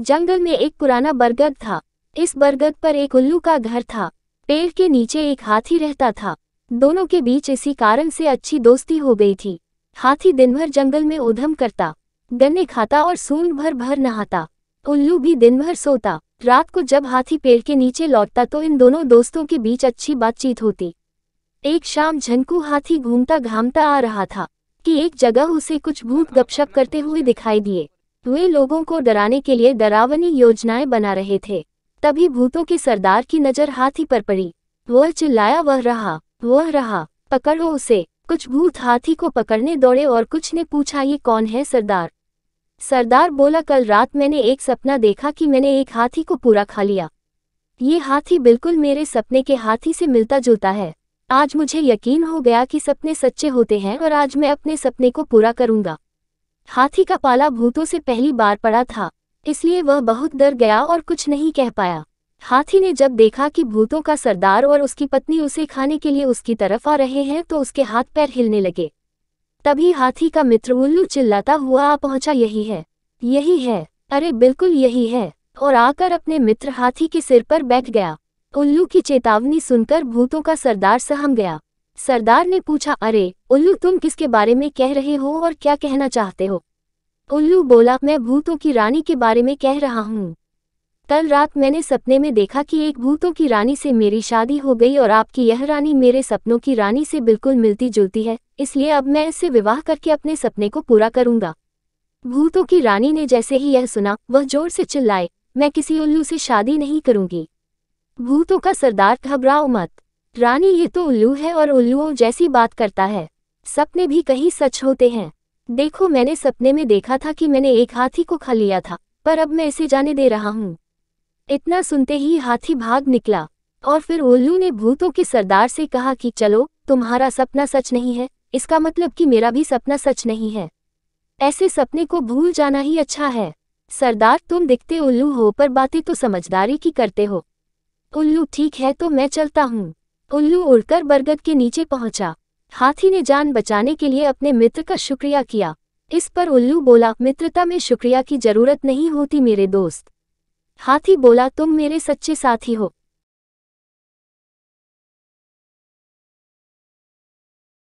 जंगल में एक पुराना बरगद था। इस बरगद पर एक उल्लू का घर था। पेड़ के नीचे एक हाथी रहता था। दोनों के बीच इसी कारण से अच्छी दोस्ती हो गई थी। हाथी दिन भर जंगल में ऊधम करता, गन्ने खाता और सूंड भर भर नहाता। उल्लू भी दिन भर सोता। रात को जब हाथी पेड़ के नीचे लौटता तो इन दोनों दोस्तों के बीच अच्छी बातचीत होती। एक शाम झनकू हाथी घूमता घामता आ रहा था कि एक जगह उसे कुछ भूत गपशप करते हुए दिखाई दिए। वे लोगों को डराने के लिए डरावनी योजनाएं बना रहे थे। तभी भूतों के सरदार की नजर हाथी पर पड़ी। वह चिल्लाया, वह रहा, पकड़ो उसे। कुछ भूत हाथी को पकड़ने दौड़े और कुछ ने पूछा, ये कौन है सरदार? सरदार बोला, कल रात मैंने एक सपना देखा कि मैंने एक हाथी को पूरा खा लिया। ये हाथी बिल्कुल मेरे सपने के हाथी से मिलता जुलता है। आज मुझे यकीन हो गया कि सपने सच्चे होते हैं और आज मैं अपने सपने को पूरा करूंगा। हाथी का पाला भूतों से पहली बार पड़ा था, इसलिए वह बहुत डर गया और कुछ नहीं कह पाया। हाथी ने जब देखा कि भूतों का सरदार और उसकी पत्नी उसे खाने के लिए उसकी तरफ आ रहे हैं तो उसके हाथ पैर हिलने लगे। तभी हाथी का मित्र उल्लू चिल्लाता हुआ आ पहुंचा, यही है, अरे बिल्कुल यही है, और आकर अपने मित्र हाथी के सिर पर बैठ गया। उल्लू की चेतावनी सुनकर भूतों का सरदार सहम गया। सरदार ने पूछा, अरे उल्लू, तुम किसके बारे में कह रहे हो और क्या कहना चाहते हो? उल्लू बोला, मैं भूतों की रानी के बारे में कह रहा हूँ। कल रात मैंने सपने में देखा कि एक भूतों की रानी से मेरी शादी हो गई और आपकी यह रानी मेरे सपनों की रानी से बिल्कुल मिलती जुलती है, इसलिए अब मैं इससे विवाह करके अपने सपने को पूरा करूंगा। भूतों की रानी ने जैसे ही यह सुना, वह जोर से चिल्लाए, मैं किसी उल्लू से शादी नहीं करूंगी। भूतों का सरदार, घबराओ मत रानी, ये तो उल्लू है और उल्लुओं जैसी बात करता है। सपने भी कहीं सच होते हैं। देखो, मैंने सपने में देखा था कि मैंने एक हाथी को खा लिया था, पर अब मैं इसे जाने दे रहा हूँ। इतना सुनते ही हाथी भाग निकला और फिर उल्लू ने भूतों के सरदार से कहा कि चलो, तुम्हारा सपना सच नहीं है, इसका मतलब कि मेरा भी सपना सच नहीं है। ऐसे सपने को भूल जाना ही अच्छा है। सरदार, तुम दिखते उल्लू हो पर बातें तो समझदारी की करते हो। उल्लू, ठीक है तो मैं चलता हूँ। उल्लू उड़कर बरगद के नीचे पहुंचा। हाथी ने जान बचाने के लिए अपने मित्र का शुक्रिया किया। इस पर उल्लू बोला, मित्रता में शुक्रिया की जरूरत नहीं होती मेरे दोस्त। हाथी बोला, तुम मेरे सच्चे साथी हो।